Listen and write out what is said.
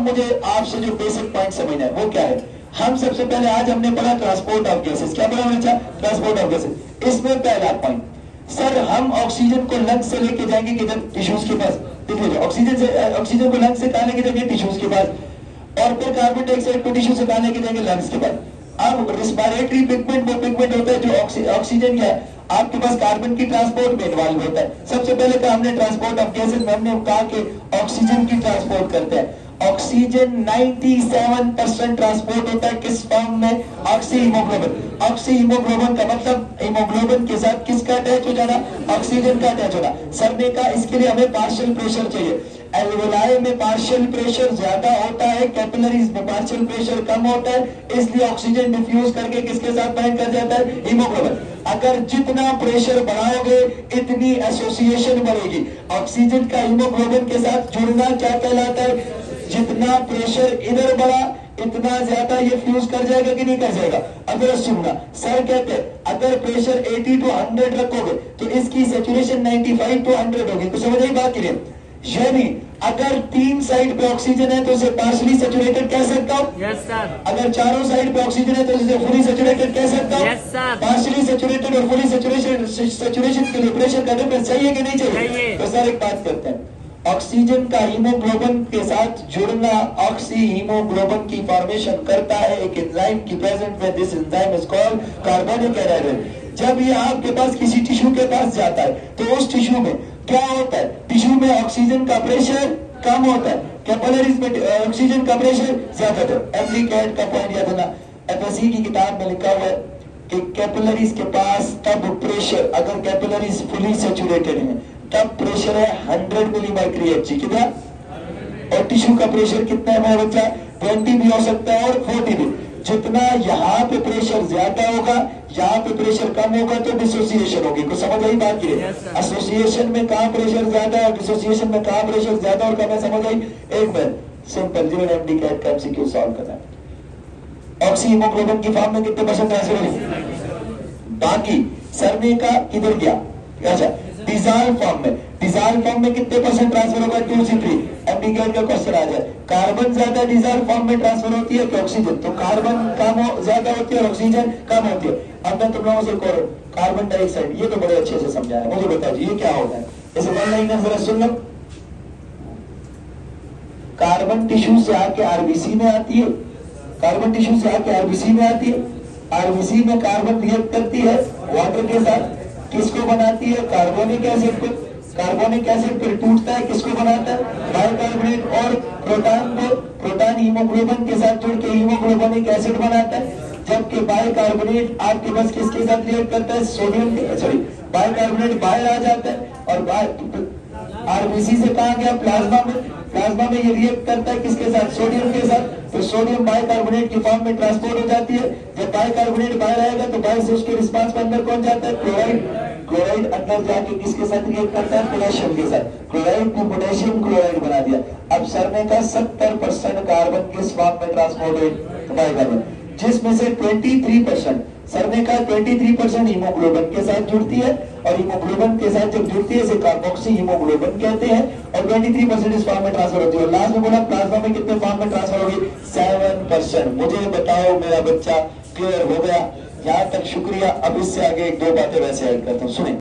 मुझे आपसे जो बेसिक पॉइंट समझना है वो क्या है। हम सबसे पहले आज हमने पढ़ा ट्रांसपोर्ट ऑफ गैसेस। क्या पढ़ा बच्चा? Transport of gases. इसमें पहला पॉइंट, सर हम ऑक्सीजन को लंग्स से लेके जाएंगे किधर? टिश्यूज के पास। देखिए ऑक्सीजन को लंग्स से कहां लेके जाएंगे? टिश्यूज के पास। और फिर कार्बन डाइऑक्साइड को टिश्यू से कहां लेके जाएंगे? लंग्स के पास। अब रिस्पिरेटरी पिगमेंट वो पिगमेंट होता है जो ऑक्सीजन या आपके पास कार्बन की ट्रांसपोर्ट में इन्वॉल्व होता है। सबसे पहले कहा हमने ट्रांसपोर्ट ऑफ गैसेस में हमने कहा कि ऑक्सीजन की ट्रांसपोर्ट करते हैं। ऑक्सीजन 97% ट्रांसपोर्ट होता है किस फॉर्म में? Oxy haemoglobin. ऑक्सी हीमोग्लोबिन का मतलब हीमोग्लोबिन के साथ किसका अटैच हो जाना? ऑक्सीजन का अटैच होना। सर ने कहा इसके लिए हमें पार्शियल प्रेशर चाहिए। एल्वेलाई में पार्शियल प्रेशर ज्यादा होता है, कैपिलरीज में पार्शियल प्रेशर कम होता है, इसलिए ऑक्सीजन डिफ्यूज करके किसके साथ बाइंड कर जाता है? हीमोग्लोबिन। अगर जितना प्रेशर बढ़ाओगे इतनी एसोसिएशन बढ़ेगी। ऑक्सीजन का हीमोग्लोबिन के साथ जुड़ना क्या कहलाता है? जितना प्रेशर इधर बढ़ा इतना ज्यादा ये फ्यूज कर जाएगा कि नहीं कर जाएगा? अगर सुनना, सर कहते हैं अगर प्रेशर 80 to 100 रखोगे तो इसकी सैचुरेशन 95 to 100 होगी। तो समझ आई बात की? यानी अगर तीन साइड पे ऑक्सीजन है तो इसे पार्शली सैचुरेटेड कह सकता हूँ। Yes sir. अगर चारों साइड पे ऑक्सीजन है तो इसे फुली सैचुरेटेड कह सकता हूँ। Yes sir. पार्शली सैचुरेटेड और फुली सैचुरेशन के लिए प्रेशर का डिफरेंस चाहिए कि नहीं चाहिए? तो सर एक बात करते हैं, ऑक्सीजन का हीमोग्लोबिन के साथ जुड़ना ऑक्सी हीमोग्लोबिन की फॉर्मेशन करता है एक एंजाइम की प्रेजेंट में। This enzyme is called carbonic anaerobic. जब ये आपके पास किसी टिश्यू के पास जाता है तो उस टिश्यू में क्या होता है? टिश्यू में ऑक्सीजन का प्रेशर कम होता है, कैपिलरीज में ऑक्सीजन का प्रेशर ज्यादा होता है। एवरी कैट का पॉइंट याद रखना, एफएससी की किताब में लिखा हुआ है कि कैपिलरीज के पास तब प्रेशर, अगर कैपिलरीज फुली सैचुरेटेड है तब प्रेशर है 100 मिलीमर्क्यूरी एचजी। कितना? और टिश्यू का प्रेशर कितना है बच्चा? 20 भी हो सकता है और 40 भी। जितना यहाँ पे प्रेशर ज्यादा होगा यहाँ पे प्रेशर कम होगा तो डिसोसिएशन होगी। कुछ समझ आई बात की? एसोसिएशन में कहाँ प्रेशर ज्यादा और डिसोसिएशन में कहाँ प्रेशर ज्यादा और कम है? समझ आई? एक बार सिंपल जीवन एमडी कैट का एमसीक्यू सॉल्व करना है। ऑक्सी हीमोग्लोबिन की फॉर्म में कितने परसेंट ट्रांसफर होगी? बाकी सर ने का किधर गया? अच्छा, डिसॉल्व फॉर्म में। डिसॉल्व फॉर्म में कितने परसेंट ट्रांसफर होगा? 2 से 3। एमडी कैट का क्वेश्चन आ जाए, कार्बन ज्यादा डिसॉल्व फॉर्म में ट्रांसफर होती है कि ऑक्सीजन? तो कार्बन कम ज्यादा होती है और ऑक्सीजन कम होती है। अब मैं तुम लोगों से कह कार्बन डाइऑक्साइड, ये तो बड़े अच्छे से समझाया, मुझे बताओ ये क्या होता है? इसे वन लाइनर जरा सुन लो। कार्बन टिश्यू से आके आरबीसी में आती है, कार्बन टिश्यू से आके आरबीसी में आती है, आरबीसी में कार्बन रिएक्ट करती है वाटर के साथ, किसको बनाती है? कार्बोनिक एसिड को। कार्बोनिक एसिड फिर टूटता है, किसको बनाता है? बाइकार्बोनेट। और प्रोटॉन को, प्रोटॉन हीमोग्लोबिन के साथ जुड़ के हीमोग्लोबिनिक एसिड बनाता है। जबकि बाइकार्बोनेट आपके पास किसके साथ रिएक्ट करता है? सोडियम के, सॉरी बाइकार्बोनेट बाहर आ जाता है और आरबीसी से कहा गया प्लाज्मा में। प्लाज्मा में ये रिएक्ट करता है किसके साथ? सोडियम के साथ। तो सोडियम बाइकार्बोनेट की फॉर्म में ट्रांसपोर्ट हो जाती है। जब बाइकार्बोनेट बाहर आएगा तो बाहर से उसके रिस्पांस में अंदर कौन जाता है? क्लोराइड। क्लोराइड अंदर जाके किसके साथ रिएक्ट करता है? पोटेशियम के साथ। क्लोराइड को पोटेशियम क्लोराइड बना दिया। अब सर ने कहा 70% कार्बन किस फॉर्म में ट्रांसपोर्ट हो? बाइकार्बोनेट, जिसमें से 23% सर ने कहा 23% हीमोग्लोबिन के साथ जुड़ती है और हीमोग्लोबिन के साथ जब जुड़ती है इसे कार्बोक्सी हीमोग्लोबिन कहते हैं और 23% इस फॉर्म में ट्रांसफर होती है। और लास्ट में बोला प्लाज्मा में कितने फॉर्म में ट्रांसफर होगी? 7%। मुझे बताओ मेरा बच्चा क्लियर हो गया? यहाँ तक शुक्रिया। अब इससे आगे एक दो बातें वैसे ऐड करता हूँ, सुने।